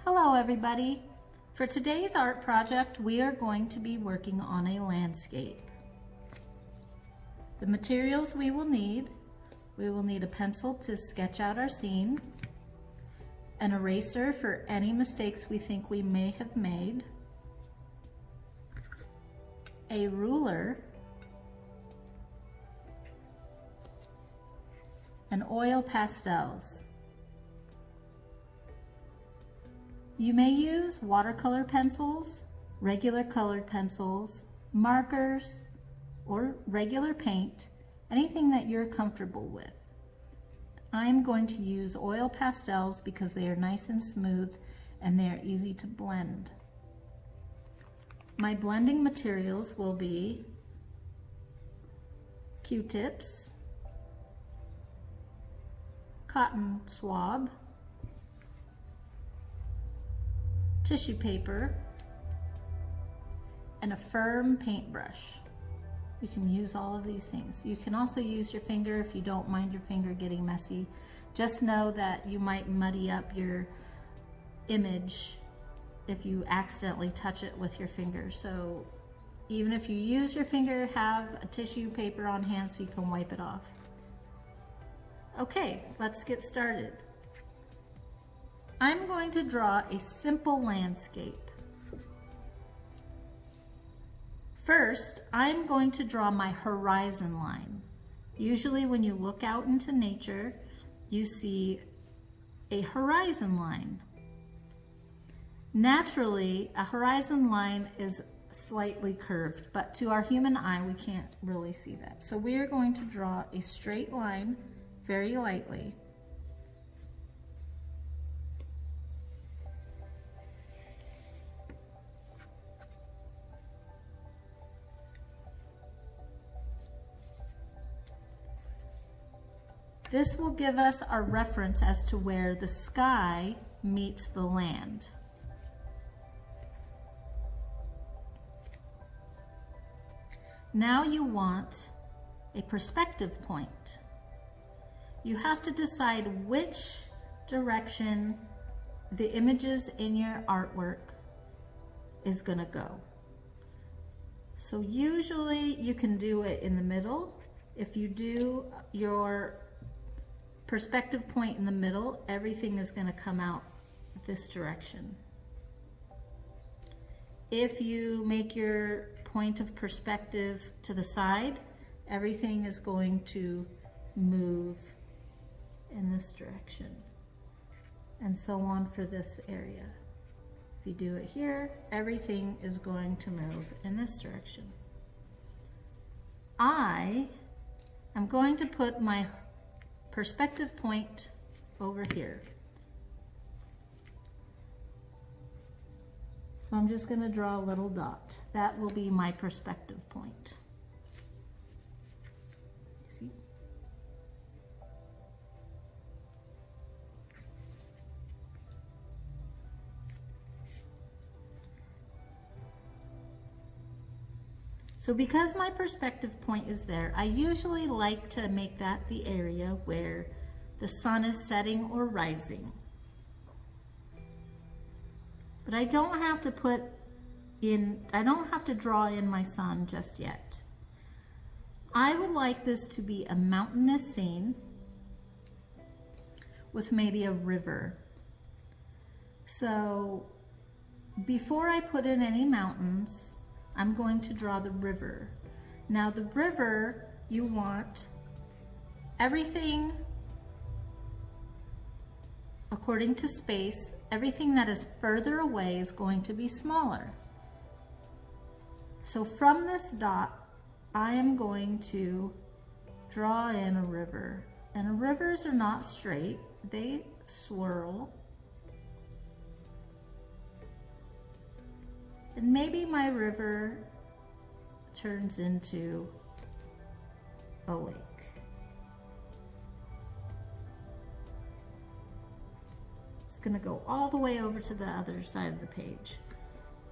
Hello everybody. For today's art project, we are going to be working on a landscape. The materials we will need a pencil to sketch out our scene, an eraser for any mistakes we think we may have made, a ruler, and oil pastels. You may use watercolor pencils, regular colored pencils, markers, or regular paint, anything that you're comfortable with. I'm going to use oil pastels because they are nice and smooth and they are easy to blend. My blending materials will be Q-tips, cotton swab, tissue paper, and a firm paintbrush. You can use all of these things. You can also use your finger if you don't mind your finger getting messy. Just know that you might muddy up your image if you accidentally touch it with your finger. So even if you use your finger, have a tissue paper on hand so you can wipe it off. Okay, let's get started. I'm going to draw a simple landscape. First, I'm going to draw my horizon line. Usually when you look out into nature, you see a horizon line. Naturally, a horizon line is slightly curved, but to our human eye, we can't really see that. So we are going to draw a straight line very lightly. This will give us our reference as to where the sky meets the land. Now you want a perspective point. You have to decide which direction the images in your artwork is going to go. So usually you can do it in the middle. If you do your perspective point in the middle, everything is going to come out this direction. If you make your point of perspective to the side, everything is going to move in this direction, and so on for this area. If you do it here, everything is going to move in this direction. I am going to put my perspective point over here. So I'm just going to draw a little dot. That will be my perspective point. See? So because my perspective point is there, I usually like to make that the area where the sun is setting or rising. But I don't have to draw in my sun just yet. I would like this to be a mountainous scene with maybe a river. So before I put in any mountains, I'm going to draw the river. Now the river, you want everything according to space. Everything that is further away is going to be smaller. So from this dot, I am going to draw in a river. And rivers are not straight, they swirl. And maybe my river turns into a lake. It's going to go all the way over to the other side of the page.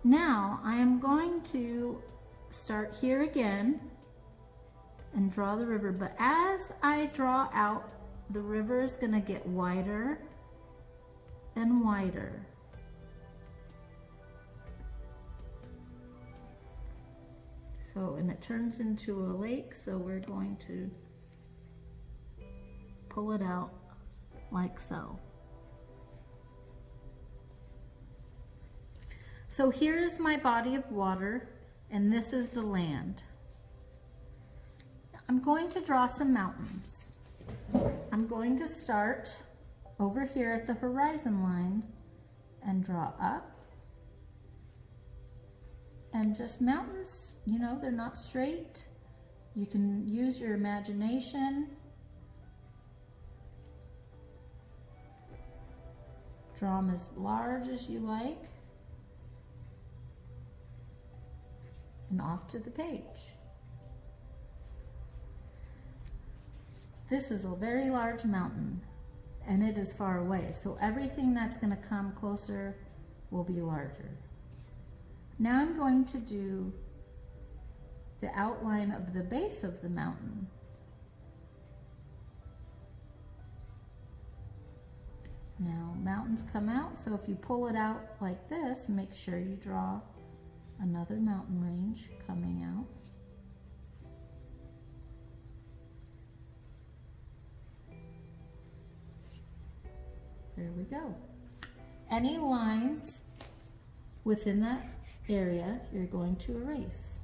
Now I am going to start here again and draw the river, but as I draw out, the river is going to get wider and wider. So, and it turns into a lake, so we're going to pull it out like so. So here's my body of water, and this is the land. I'm going to draw some mountains. I'm going to start over here at the horizon line and draw up. And just mountains, you know, they're not straight. You can use your imagination. Draw them as large as you like. And off to the page. This is a very large mountain, and it is far away, so everything that's going to come closer will be larger. Now I'm going to do the outline of the base of the mountain. Now mountains come out, so if you pull it out like this, make sure you draw another mountain range coming out. There we go. Any lines within that area you're going to erase.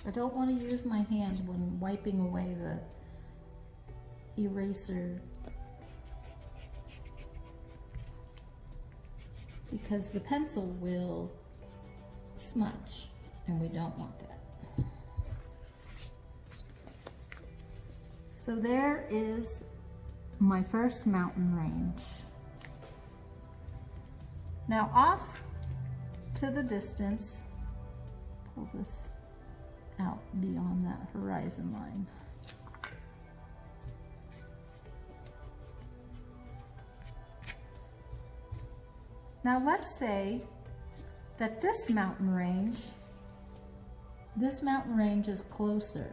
I don't want to use my hand when wiping away the eraser because the pencil will smudge, and we don't want that. So there is my first mountain range. Now off to the distance, pull this out beyond that horizon line. Now let's say that this mountain range is closer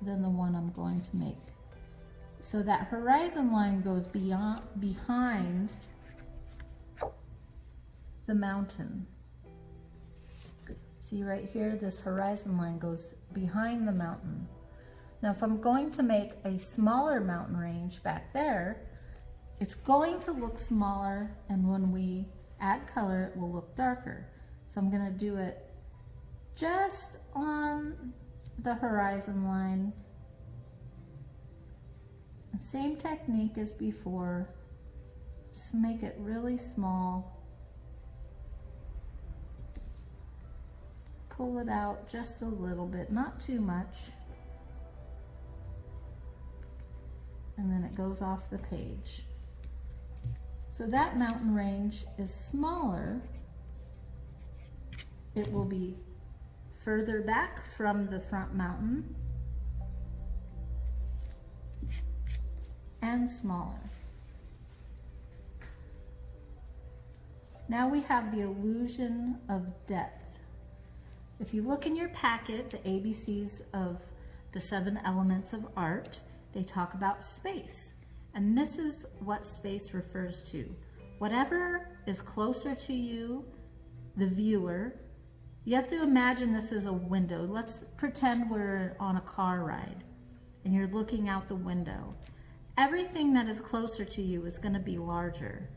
than the one I'm going to make. So that horizon line goes behind the mountain. See right here, this horizon line goes behind the mountain. Now if I'm going to make a smaller mountain range back there, it's going to look smaller, and when we add color, it will look darker. So I'm going to do it just on the horizon line. The same technique as before, just make it really small. Pull it out just a little bit, not too much. And then it goes off the page. So that mountain range is smaller. It will be further back from the front mountain and smaller. Now we have the illusion of depth. If you look in your packet, the ABCs of the 7 elements of art, they talk about space. And this is what space refers to. Whatever is closer to you, the viewer, you have to imagine this is a window. Let's pretend we're on a car ride and you're looking out the window. Everything that is closer to you is going to be larger.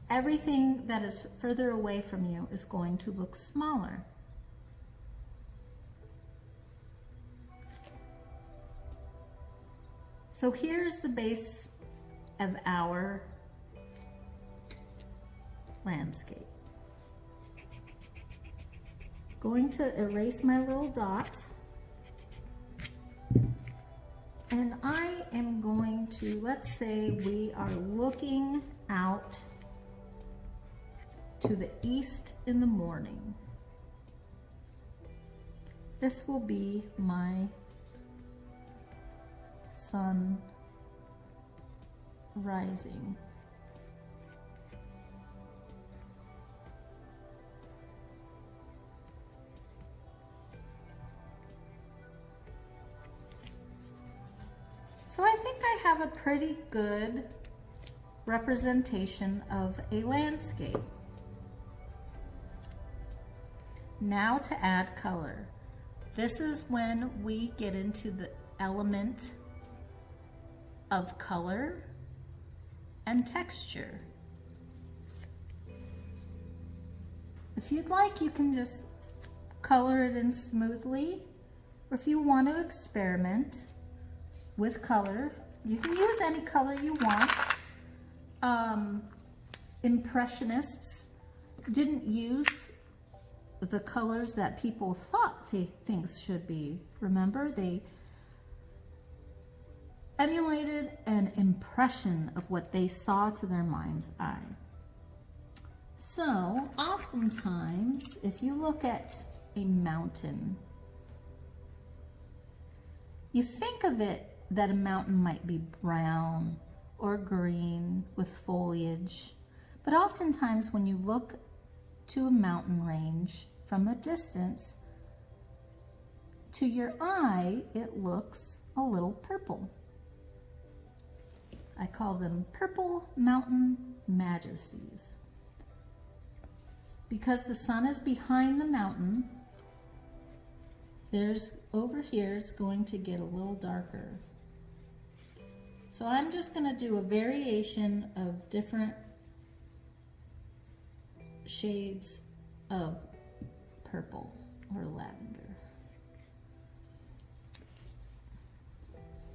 Everything that is further away from you is going to look smaller. So here's the base of our landscape. Going to erase my little dot, and I am going to, let's say we are looking out to the east in the morning. This will be my sun rising. So I think I have a pretty good representation of a landscape. Now to add color. This is when we get into the element of color and texture. If you'd like, you can just color it in smoothly, or if you want to experiment with color, you can use any color you want. Impressionists didn't use the colors that people thought things should be. Remember, they emulated an impression of what they saw to their mind's eye. So, oftentimes, if you look at a mountain, you think of it that a mountain might be brown or green with foliage, but oftentimes when you look to a mountain range from a distance, to your eye, it looks a little purple. I call them purple mountain majesties. Because the sun is behind the mountain, over here it's going to get a little darker. So I'm just going to do a variation of different shades of purple or lavender.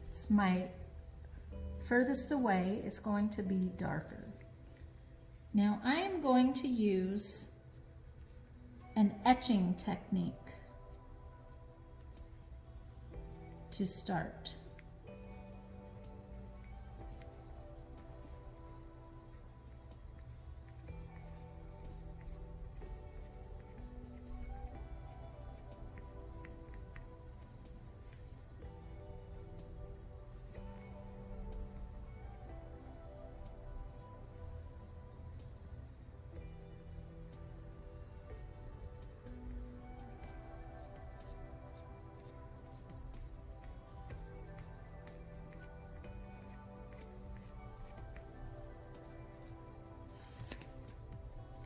It's my furthest away is going to be darker. Now I am going to use an etching technique to start.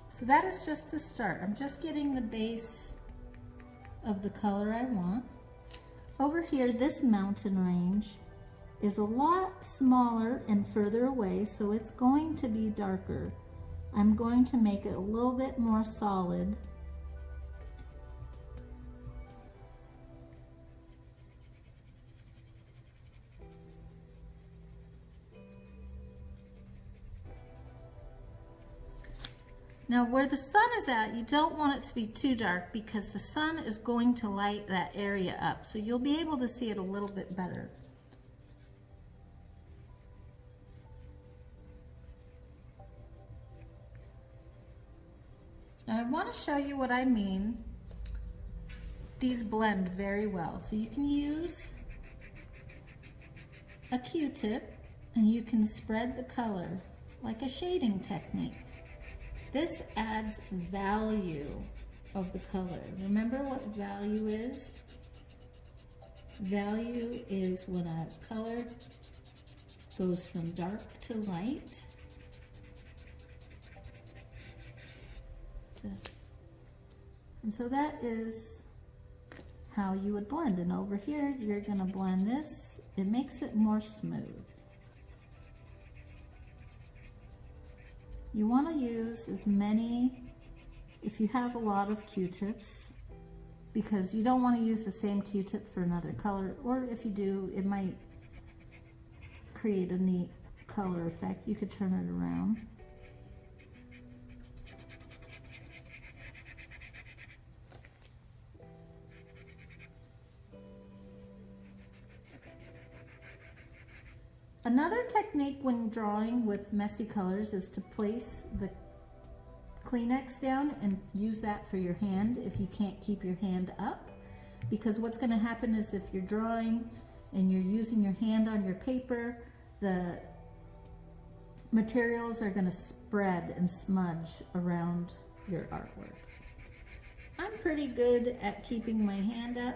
So that is just to start. I'm just getting the base of the color I want. Over here, this mountain range is a lot smaller and further away, so it's going to be darker. I'm going to make it a little bit more solid. Now where the sun is at, you don't want it to be too dark because the sun is going to light that area up. So you'll be able to see it a little bit better. Now I want to show you what I mean. These blend very well. So you can use a Q-tip and you can spread the color like a shading technique. This adds value of the color. Remember what value is? Value is when a color goes from dark to light. And so that is how you would blend. And over here, you're gonna blend this. It makes it more smooth. You want to use as many, if you have a lot of Q-tips, because you don't want to use the same Q-tip for another color, or if you do, it might create a neat color effect. You could turn it around. Another technique when drawing with messy colors is to place the Kleenex down and use that for your hand if you can't keep your hand up. Because what's going to happen is if you're drawing and you're using your hand on your paper, the materials are going to spread and smudge around your artwork. I'm pretty good at keeping my hand up.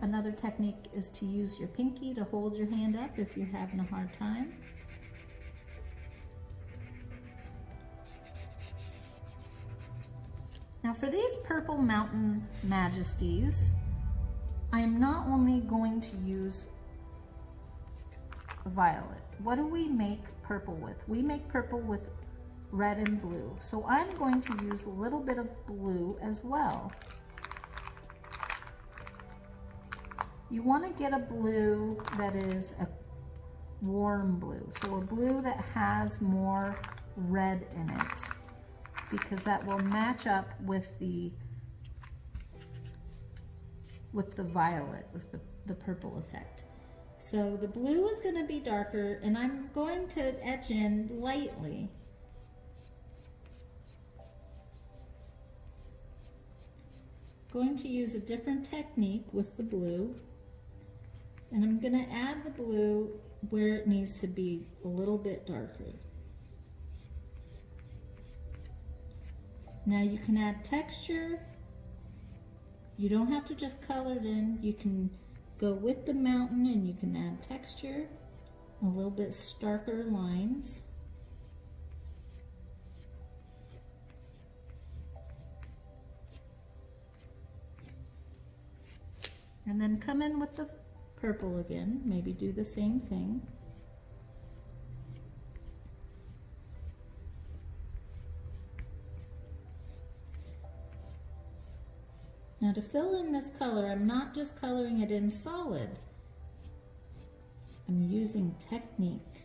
Another technique is to use your pinky to hold your hand up if you're having a hard time. Now for these purple mountain majesties, I am not only going to use violet. What do we make purple with? We make purple with red and blue. So I'm going to use a little bit of blue as well. You want to get a blue that is a warm blue. So a blue that has more red in it, because that will match up with the violet, with the purple effect. So the blue is going to be darker, and I'm going to etch in lightly. Going to use a different technique with the blue, and I'm going to add the blue where it needs to be a little bit darker. Now you can add texture. You don't have to just color it in. You can go with the mountain and you can add texture, a little bit starker lines. And then come in with the purple again, maybe do the same thing. Now to fill in this color, I'm not just coloring it in solid. I'm using technique.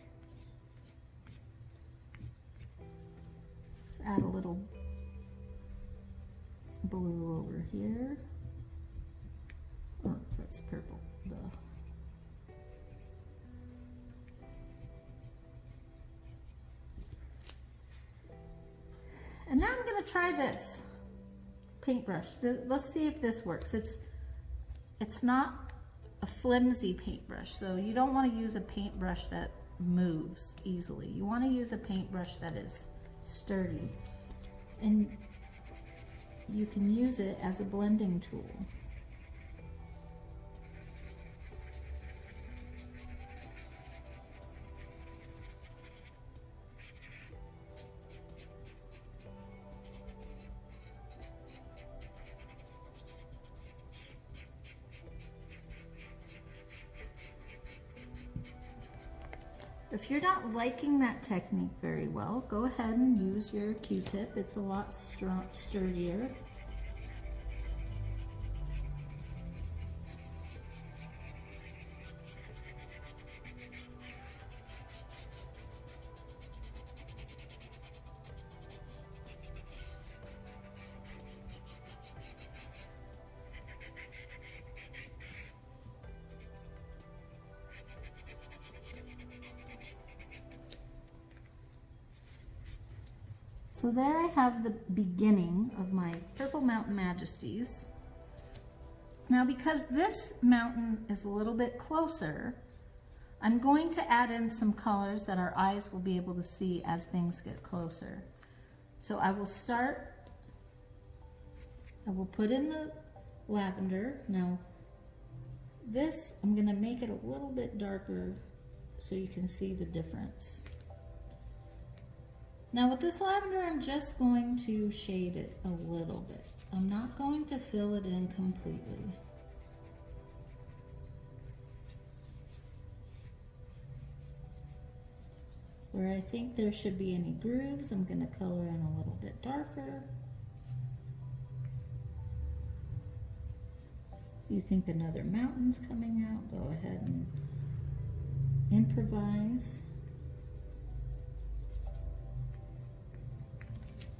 Let's add a little blue over here. Oh, that's purple, duh. And now I'm going to try this paintbrush. Let's see if this works. It's not a flimsy paintbrush, so you don't want to use a paintbrush that moves easily. You want to use a paintbrush that is sturdy, and you can use it as a blending tool. If you're not liking that technique very well, go ahead and use your Q-tip. It's a lot sturdier. So there I have the beginning of my Purple Mountain Majesties. Now because this mountain is a little bit closer, I'm going to add in some colors that our eyes will be able to see as things get closer. So I will put in the lavender. Now this, I'm going to make it a little bit darker so you can see the difference. Now with this lavender, I'm just going to shade it a little bit. I'm not going to fill it in completely. Where I think there should be any grooves, I'm going to color in a little bit darker. If you think another mountain's coming out, go ahead and improvise.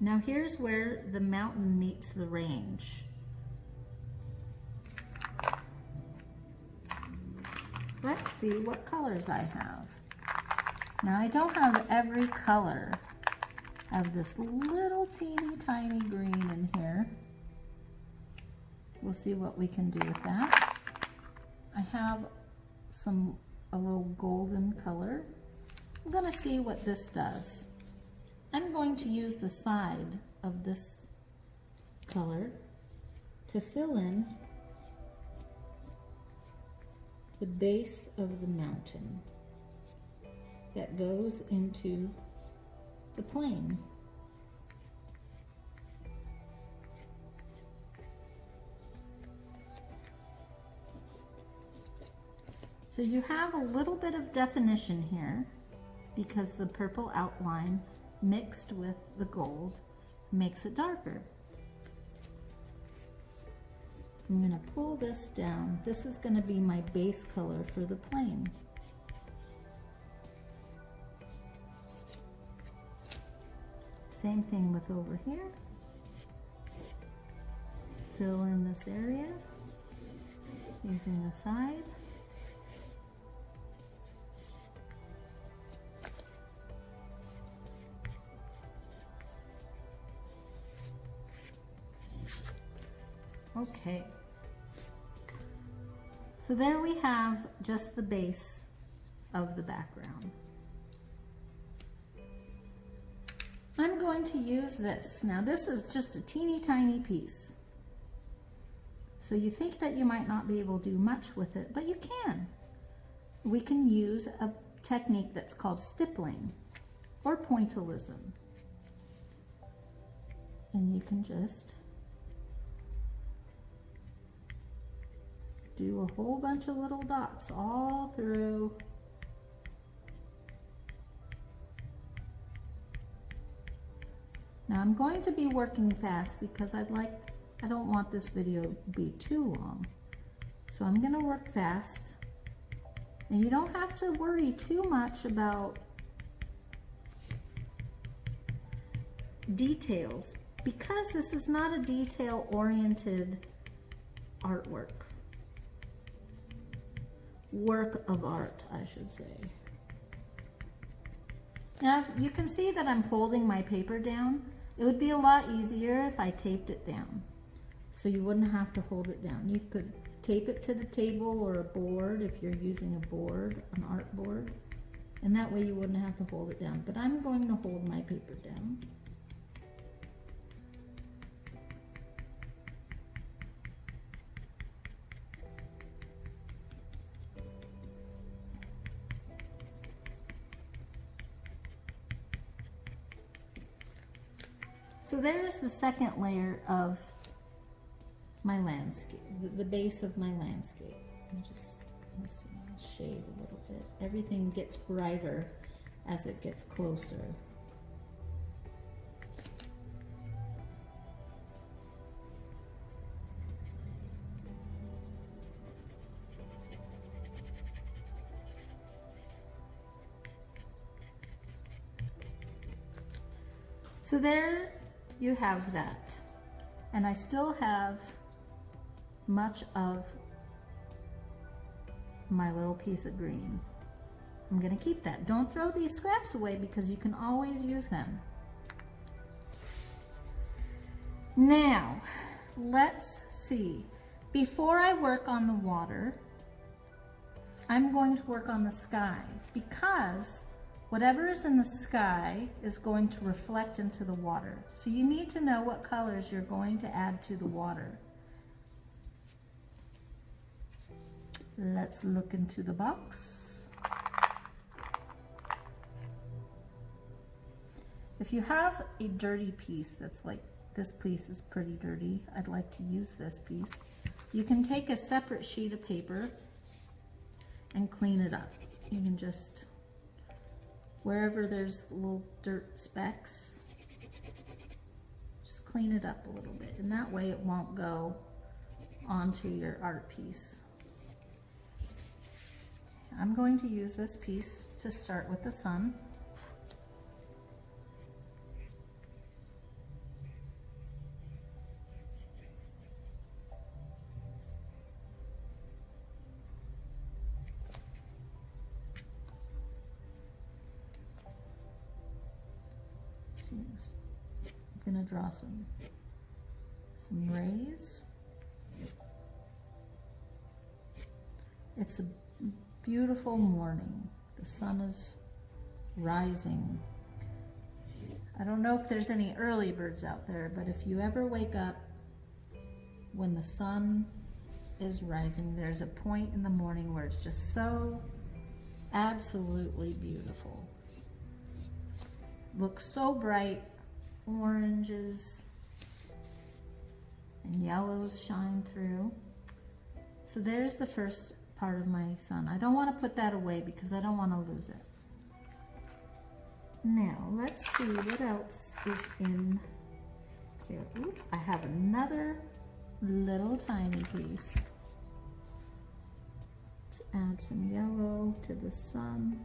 Now here's where the mountain meets the range. Let's see what colors I have. Now I don't have every color. I have this little teeny tiny green in here. We'll see what we can do with that. I have a little golden color. I'm gonna see what this does. I'm going to use the side of this color to fill in the base of the mountain that goes into the plain. So you have a little bit of definition here because the purple outline mixed with the gold makes it darker. I'm going to pull this down. This is going to be my base color for the plane. Same thing with over here. Fill in this area using the side. Okay. So there we have just the base of the background. I'm going to use this. Now this is just a teeny tiny piece. So you think that you might not be able to do much with it, but you can. We can use a technique that's called stippling or pointillism. And you can just do a whole bunch of little dots all through. Now I'm going to be working fast because I don't want this video to be too long. So I'm going to work fast. And you don't have to worry too much about details because this is not a detail-oriented artwork. Work of art, I should say. Now you can see that I'm holding my paper down. It would be a lot easier if I taped it down, so you wouldn't have to hold it down. You could tape it to the table or a board if you're using a board, an art board, and that way you wouldn't have to hold it down. But I'm going to hold my paper down. So there's the second layer of my landscape, the base of my landscape. Let's see, I'll shade a little bit. Everything gets brighter as it gets closer. So there you have that. And I still have much of my little piece of green. I'm gonna keep that. Don't throw these scraps away because you can always use them. Now, let's see. Before I work on the water, I'm going to work on the sky because whatever is in the sky is going to reflect into the water. So you need to know what colors you're going to add to the water. Let's look into the box. If you have a dirty piece that's like, this piece is pretty dirty, I'd like to use this piece, you can take a separate sheet of paper and clean it up. You can just, wherever there's little dirt specks, just clean it up a little bit, and that way it won't go onto your art piece. I'm going to use this piece to start with the sun. I'm going to draw some rays. It's a beautiful morning. The sun is rising. I don't know if there's any early birds out there, but if you ever wake up when the sun is rising. There's a point in the morning where it's just so absolutely beautiful. Looks so bright. Oranges and yellows shine through. So there's the first part of my sun. I don't want to put that away because I don't want to lose it. Now let's see what else is in here. Oop, I have another little tiny piece. Let's add some yellow to the sun.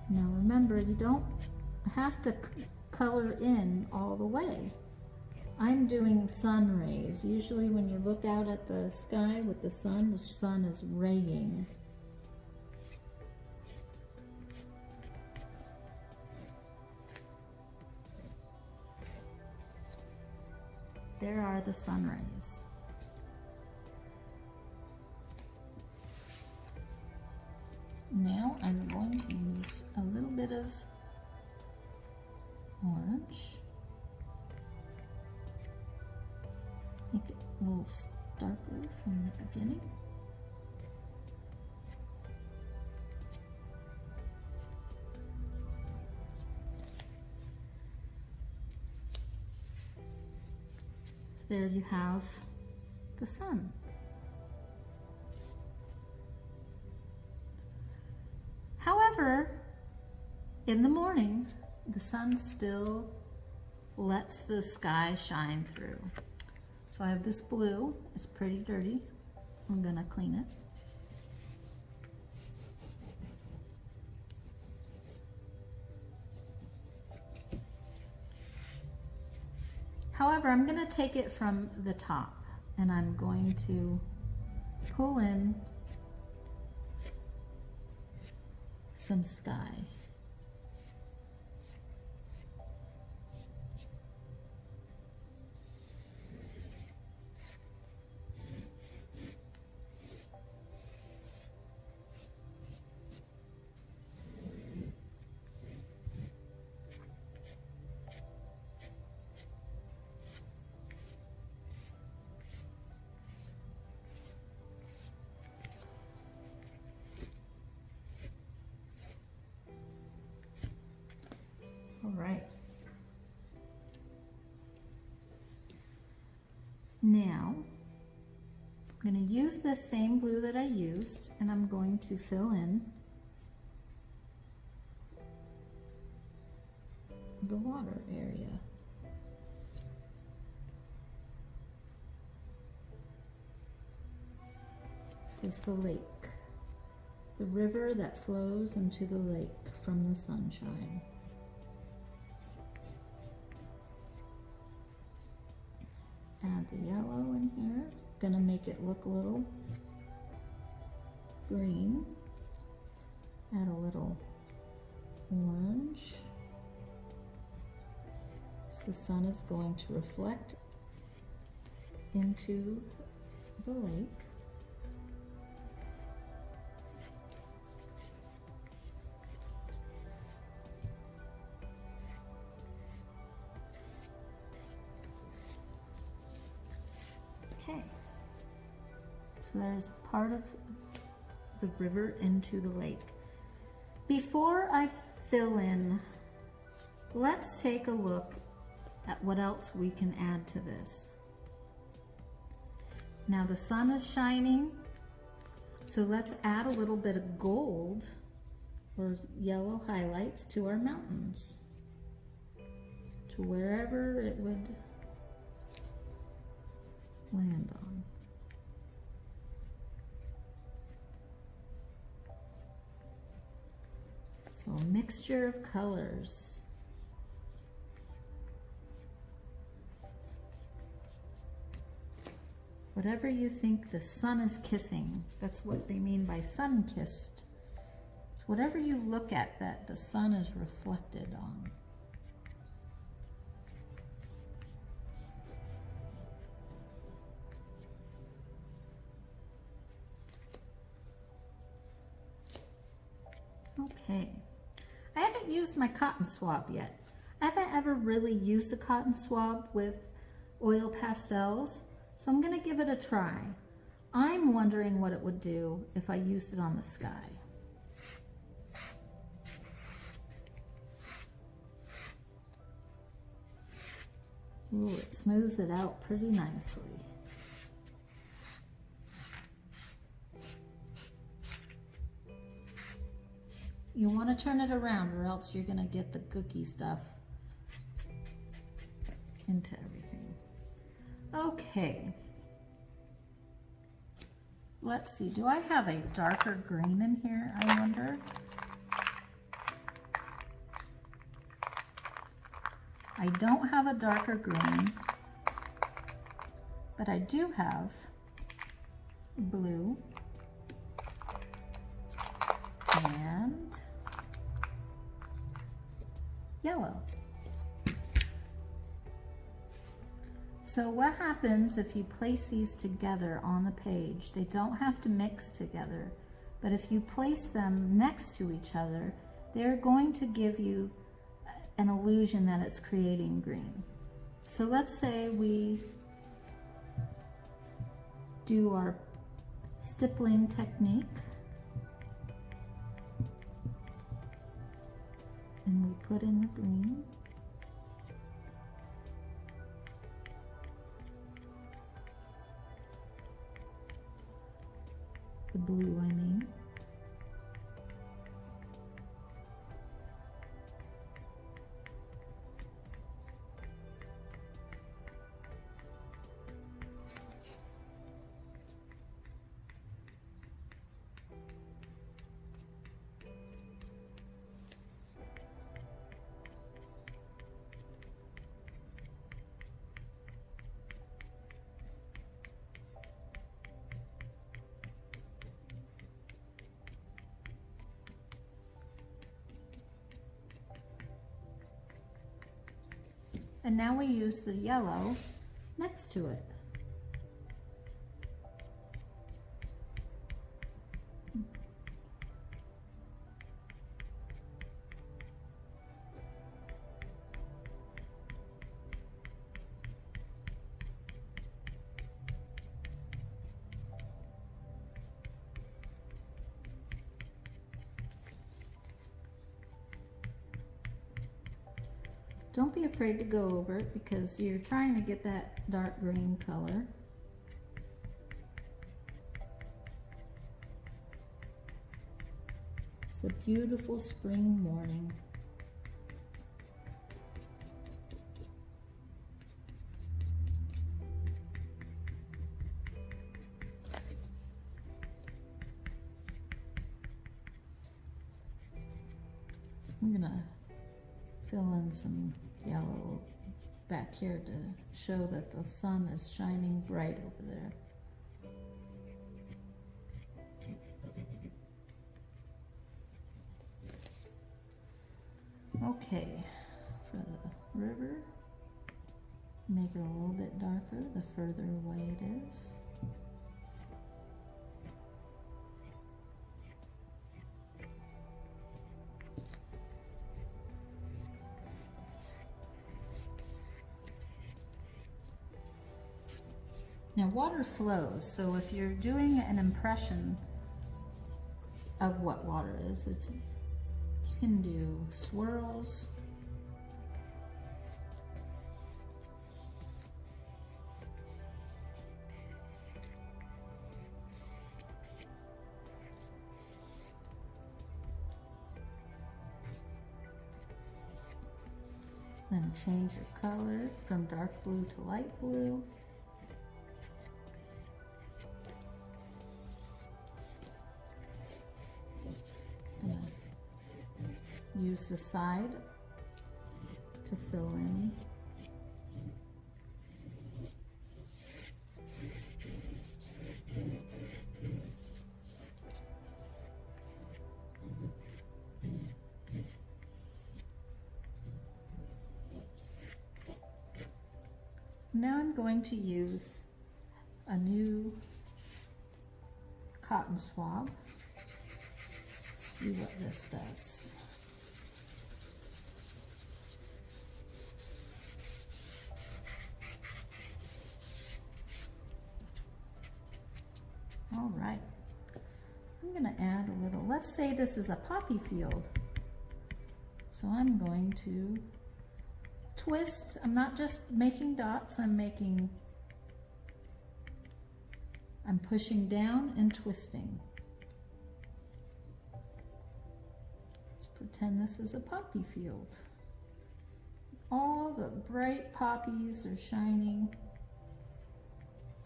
Now remember, you don't have to color in all the way. I'm doing sun rays. Usually when you look out at the sky with the sun is raying. There are the sun rays. Now I'm going to use a little bit of orange. Make it a little darker from the beginning. There you have the sun. However, in the morning, the sun still lets the sky shine through. So I have this blue. It's pretty dirty. I'm gonna clean it. However, I'm gonna take it from the top and I'm going to pull in some sky. All right. Now, I'm going to use this same blue that I used, and I'm going to fill in the water area. This is the lake, the river that flows into the lake from the sunshine. Add the yellow in here. It's going to make it look a little green. Add a little orange. So the sun is going to reflect into the lake. Okay, so there's part of the river into the lake. Before I fill in, let's take a look at what else we can add to this. Now the sun is shining, so let's add a little bit of gold or yellow highlights to our mountains, to wherever it would land on. So a mixture of colors. Whatever you think the sun is kissing, that's what they mean by sun-kissed. It's whatever you look at that the sun is reflected on. Okay, I haven't used my cotton swab yet. I haven't ever really used a cotton swab with Oil Pastels, So I'm going to give it a try. I'm wondering what it would do if I used it on the sky. Ooh, it smooths it out pretty nicely. You want to turn it around or else you're going to get the cookie stuff into everything. Okay. Let's see, do I have a darker green in here, I wonder? I don't have a darker green, but I do have blue and yellow. So what happens if you place these together on the page? They don't have to mix together, but if you place them next to each other, they're going to give you an illusion that it's creating green. So let's say we do our stippling technique and we put in the green. The blue, I mean. And now we use the yellow next to it. Don't be afraid to go over it because you're trying to get that dark green color. It's a beautiful spring morning. I'm gonna fill in some yellow back here to show that the sun is shining bright over there. Okay, for the river, make it a little bit darker the further away it is. Now water flows, so if you're doing an impression of what water is, you can do swirls. Then change your color from dark blue to light blue. Use the side to fill in. Now I'm going to use a new cotton swab. See what this does. All right. I'm going to add a little, let's say this is a poppy field. So I'm going to twist. I'm not just making dots, I'm pushing down and twisting. Let's pretend this is a poppy field. All the bright poppies are shining.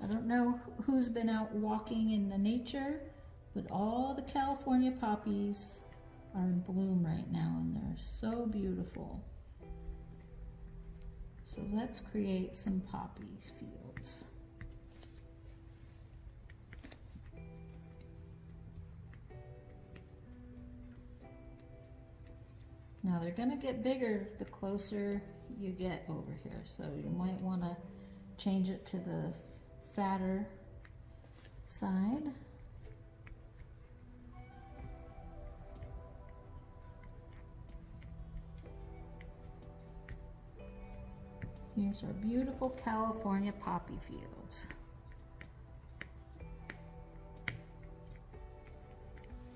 I don't know who's been out walking in the nature, but all the California poppies are in bloom right now and they're so beautiful. So let's create some poppy fields. Now they're gonna get bigger the closer you get over here. So you might wanna change it to the fatter side. Here's our beautiful California poppy fields.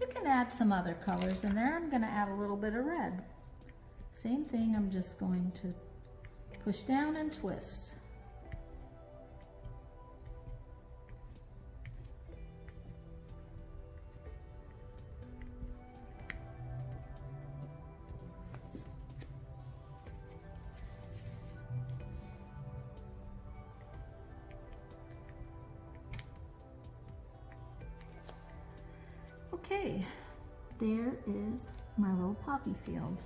You can add some other colors in there. I'm gonna add a little bit of red. Same thing, I'm just going to push down and twist. Okay, there is my little poppy field.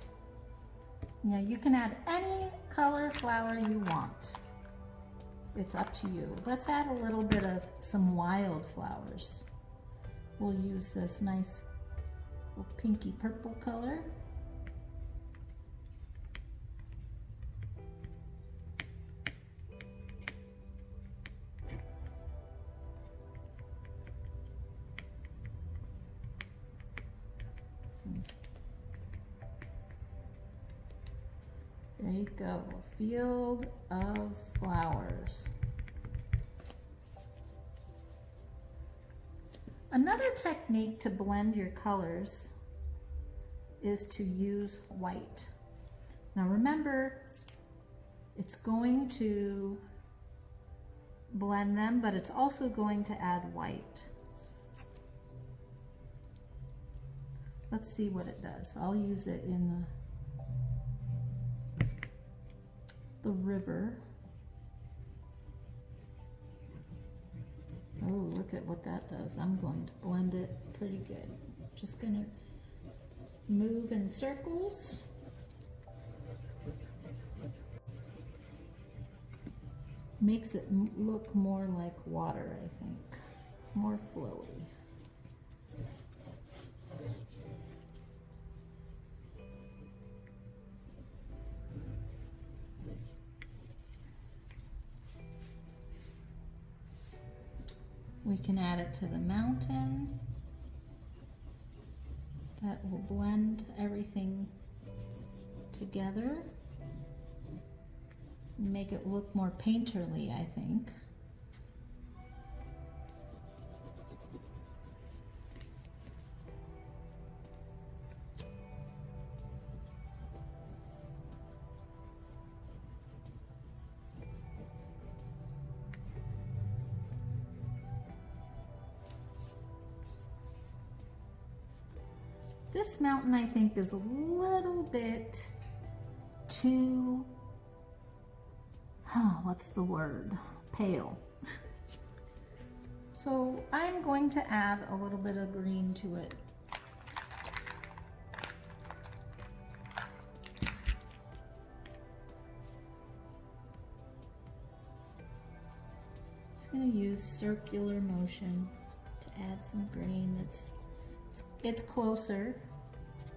Now you can add any color flower you want. It's up to you. Let's add a little bit of some wildflowers. We'll use this nice pinky purple color. There you go, a field of flowers. Another technique to blend your colors is to use white. Now remember, it's going to blend them, but it's also going to add white. Let's see what it does. I'll use it in the river. Oh, look at what that does. I'm going to blend it pretty good. Just gonna move in circles. Makes it look more like water, I think. More flowy. We can add it to the mountain. That will blend everything together. Make it look more painterly, I think. This mountain, I think, is a little bit too, what's the word? Pale. So I'm going to add a little bit of green to it. Just going to use circular motion to add some green. It's closer,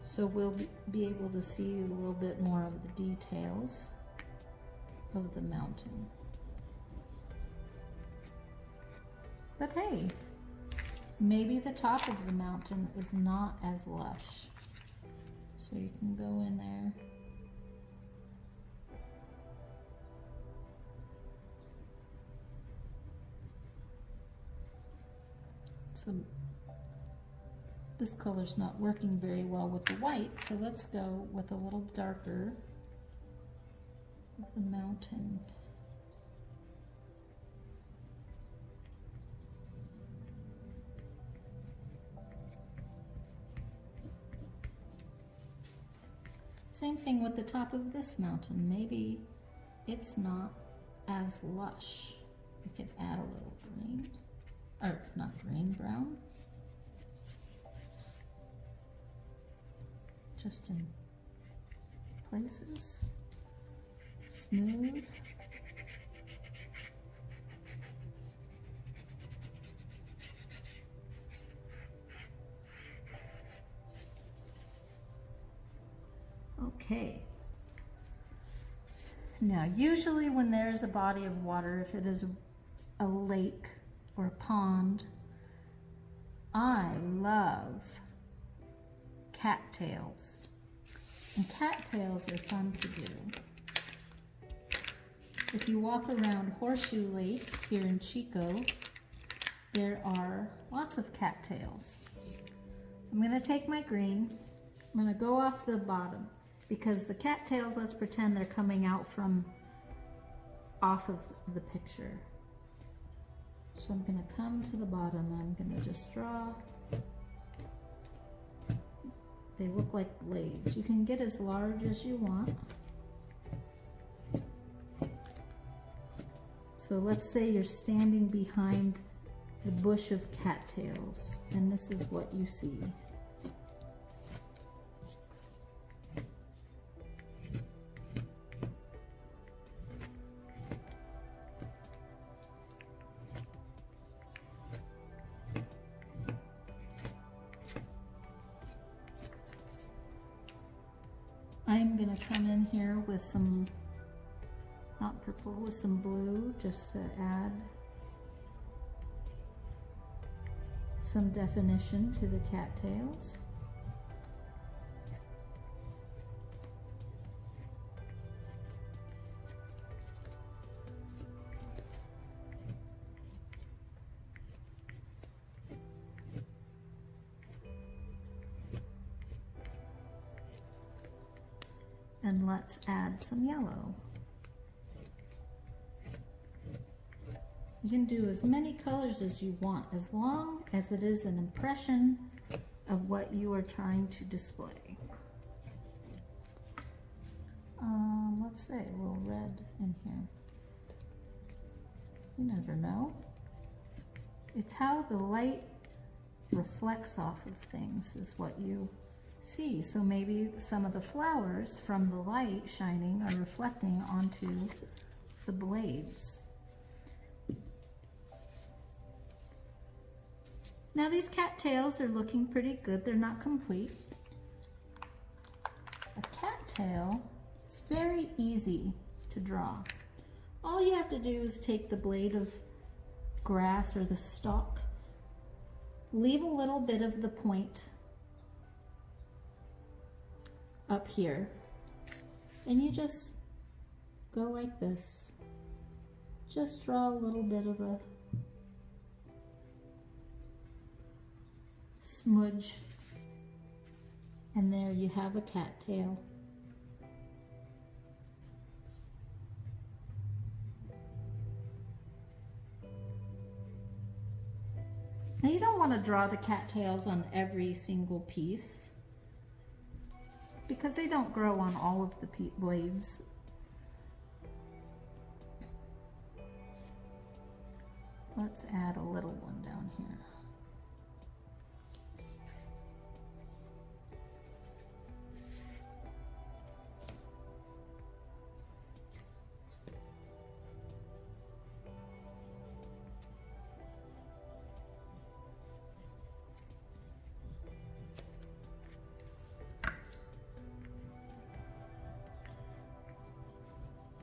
so we'll be able to see a little bit more of the details of the mountain. But hey, maybe the top of the mountain is not as lush. So you can go in there. So this color's not working very well with the white, so let's go with a little darker with the mountain. Same thing with the top of this mountain. Maybe it's not as lush. We could add a little green, or not green, brown. Just in places. Smooth. Okay. Now, usually when there's a body of water, if it is a lake or a pond, I love cattails. And cattails are fun to do. If you walk around Horseshoe Lake here in Chico, there are lots of cattails. So I'm going to take my green. I'm going to go off the bottom because the cattails, let's pretend they're coming out from off of the picture. So I'm going to come to the bottom and I'm going to just draw. They look like blades. You can get as large as you want. So let's say you're standing behind the bush of cattails, and this is what you see. I'm going to come in here with some, not purple, with some blue, just to add some definition to the cattails. And let's add some yellow. You can do as many colors as you want, as long as it is an impression of what you are trying to display. Let's say a little red in here. You never know. It's how the light reflects off of things is what you see. So maybe some of the flowers from the light shining are reflecting onto the blades. Now these cattails are looking pretty good. They're not complete. A cattail is very easy to draw. All you have to do is take the blade of grass or the stalk, leave a little bit of the point up here, and you just go like this. Just draw a little bit of a smudge, and there you have a cattail. Now you don't want to draw the cattails on every single piece because they don't grow on all of the blades. Let's add a little one down here.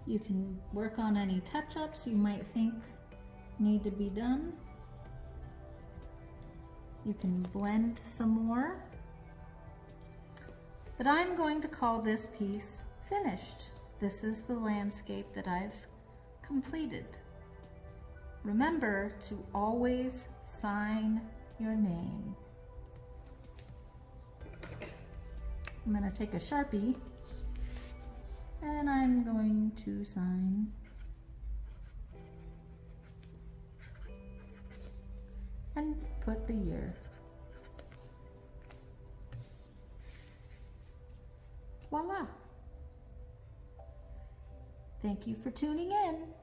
You can work on any touch-ups you might think need to be done. You can blend some more. But I'm going to call this piece finished. This is the landscape that I've completed. Remember to always sign your name. I'm going to take a Sharpie and I'm going to sign and put the year. Voila! Thank you for tuning in.